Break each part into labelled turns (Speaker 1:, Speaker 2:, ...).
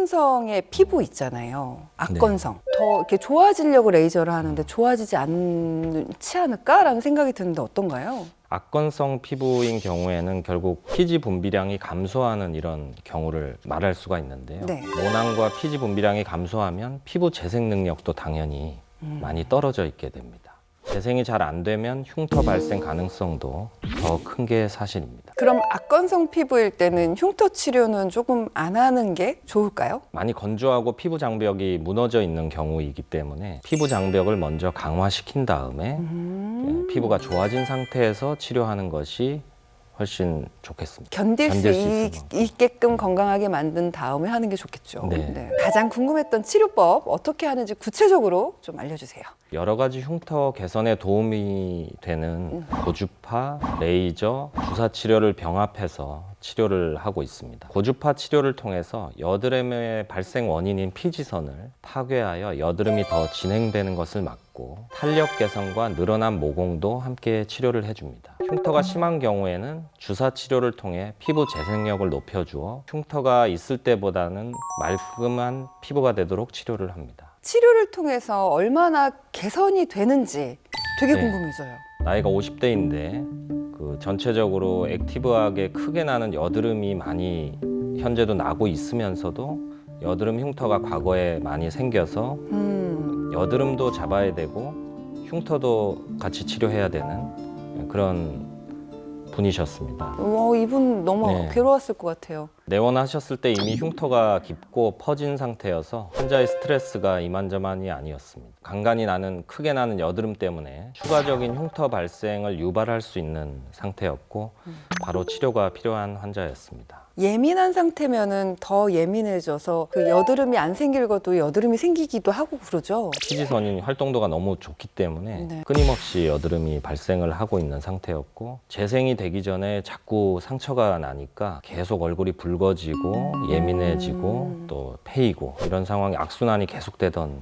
Speaker 1: 악건성의 피부 있잖아요. 악건성. 더 이렇게 좋아지려고 레이저를 하는데 좋아지지 않지 않을까라는 생각이 드는데 어떤가요?
Speaker 2: 악건성 피부인 경우에는 결국 피지 분비량이 감소하는 이런 경우를 말할 수가 있는데요.
Speaker 1: 네.
Speaker 2: 모낭과 피지 분비량이 감소하면 피부 재생 능력도 당연히 많이 떨어져 있게 됩니다. 재생이 잘 안 되면 흉터 발생 가능성도 더 큰 게 사실입니다.
Speaker 1: 그럼 악건성 피부일 때는 흉터 치료는 조금 안 하는 게 좋을까요?
Speaker 2: 많이 건조하고 피부 장벽이 무너져 있는 경우이기 때문에 피부 장벽을 먼저 강화시킨 다음에 피부가 좋아진 상태에서 치료하는 것이 훨씬 좋겠습니다.
Speaker 1: 견딜 수
Speaker 2: 견딜 수 있어요.
Speaker 1: 있게끔 건강하게 만든 다음에 하는 게 좋겠죠.
Speaker 2: 네.
Speaker 1: 가장 궁금했던 치료법 어떻게 하는지 구체적으로 좀 알려주세요.
Speaker 2: 여러 가지 흉터 개선에 도움이 되는 고주파, 레이저, 주사 치료를 병합해서 치료를 하고 있습니다. 고주파 치료를 통해서 여드름의 발생 원인인 피지선을 파괴하여 여드름이 더 진행되는 것을 막고 탄력 개선과 늘어난 모공도 함께 치료를 해줍니다. 흉터가 심한 경우에는 주사 치료를 통해 피부 재생력을 높여주어 흉터가 있을 때보다는 말끔한 피부가 되도록 치료를 합니다.
Speaker 1: 치료를 통해서 얼마나 개선이 되는지 되게
Speaker 2: 네.
Speaker 1: 궁금해져요.
Speaker 2: 나이가 50대인데 전체적으로 액티브하게 크게 나는 여드름이 많이 현재도 나고 있으면서도 여드름 흉터가 과거에 많이 생겨서 여드름도 잡아야 되고 흉터도 같이 치료해야 되는 그런 분이셨습니다.
Speaker 1: 이분 너무
Speaker 2: 네.
Speaker 1: 괴로웠을 것 같아요.
Speaker 2: 내원하셨을 때 이미 흉터가 깊고 퍼진 상태여서 환자의 스트레스가 이만저만이 아니었습니다. 간간이 나는 크게 나는 여드름 때문에 추가적인 흉터 발생을 유발할 수 있는 상태였고 바로 치료가 필요한 환자였습니다.
Speaker 1: 예민한 상태면은 더 예민해져서 그 여드름이 안 생길 것도 여드름이 생기기도 하고 그러죠.
Speaker 2: 피지선이 활동도가 너무 좋기 때문에
Speaker 1: 네.
Speaker 2: 끊임없이 여드름이 발생을 하고 있는 상태였고 재생이 되기 전에 자꾸 상처가 나니까 계속 얼굴이 붉어지고 예민해지고 또 패이고 이런 상황이 악순환이 계속되던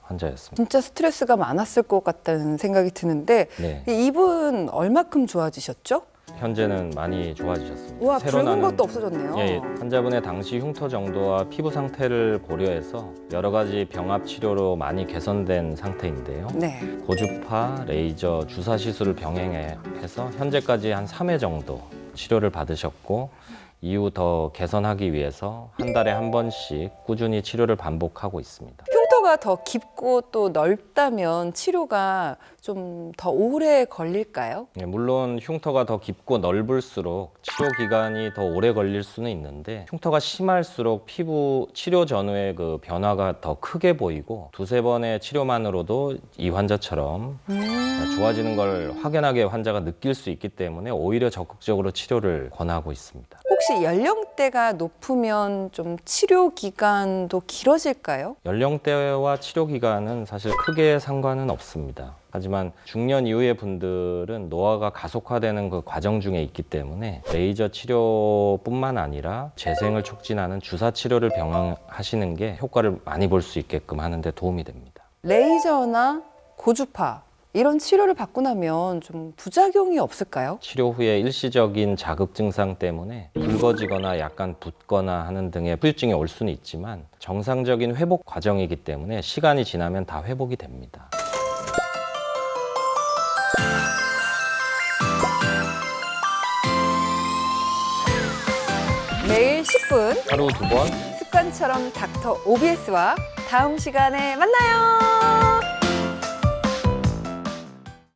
Speaker 2: 환자였습니다.
Speaker 1: 진짜 스트레스가 많았을 것 같다는 생각이 드는데
Speaker 2: 네.
Speaker 1: 이분 얼마큼 좋아지셨죠?
Speaker 2: 현재는 많이 좋아지셨습니다.
Speaker 1: 와,
Speaker 2: 새로
Speaker 1: 붉은
Speaker 2: 나는-
Speaker 1: 것도 없어졌네요.
Speaker 2: 예, 환자분의 당시 흉터 정도와 피부 상태를 고려해서 여러 가지 병합 치료로 많이 개선된 상태인데요.
Speaker 1: 네.
Speaker 2: 고주파, 레이저, 주사 시술을 병행해서 현재까지 한 3회 정도 치료를 받으셨고 이후 더 개선하기 위해서 한 달에 한 번씩 꾸준히 치료를 반복하고 있습니다.
Speaker 1: 흉터가 더 깊고 또 넓다면 치료가 좀 더 오래 걸릴까요?
Speaker 2: 예, 물론 흉터가 더 깊고 넓을수록 치료 기간이 더 오래 걸릴 수는 있는데 흉터가 심할수록 피부 치료 전후의 그 변화가 더 크게 보이고 두세 번의 치료만으로도 이 환자처럼 좋아지는 걸 확연하게 환자가 느낄 수 있기 때문에 오히려 적극적으로 치료를 권하고 있습니다.
Speaker 1: 혹시 연령대가 높으면 좀 치료 기간도 길어질까요?
Speaker 2: 연령대와 치료 기간은 사실 크게 상관은 없습니다. 하지만 중년 이후의 분들은 노화가 가속화되는 그 과정 중에 있기 때문에 레이저 치료뿐만 아니라 재생을 촉진하는 주사 치료를 병행하시는 게 효과를 많이 볼 수 있게끔 하는 데 도움이 됩니다.
Speaker 1: 레이저나 고주파 이런 치료를 받고 나면 좀 부작용이 없을까요?
Speaker 2: 치료 후에 일시적인 자극 증상 때문에 붉어지거나 약간 붓거나 하는 등의 후유증이 올 수는 있지만 정상적인 회복 과정이기 때문에 시간이 지나면 다 회복이 됩니다.
Speaker 1: 매일 10분
Speaker 2: 하루 2번
Speaker 1: 습관처럼 닥터 OBS와 다음 시간에 만나요.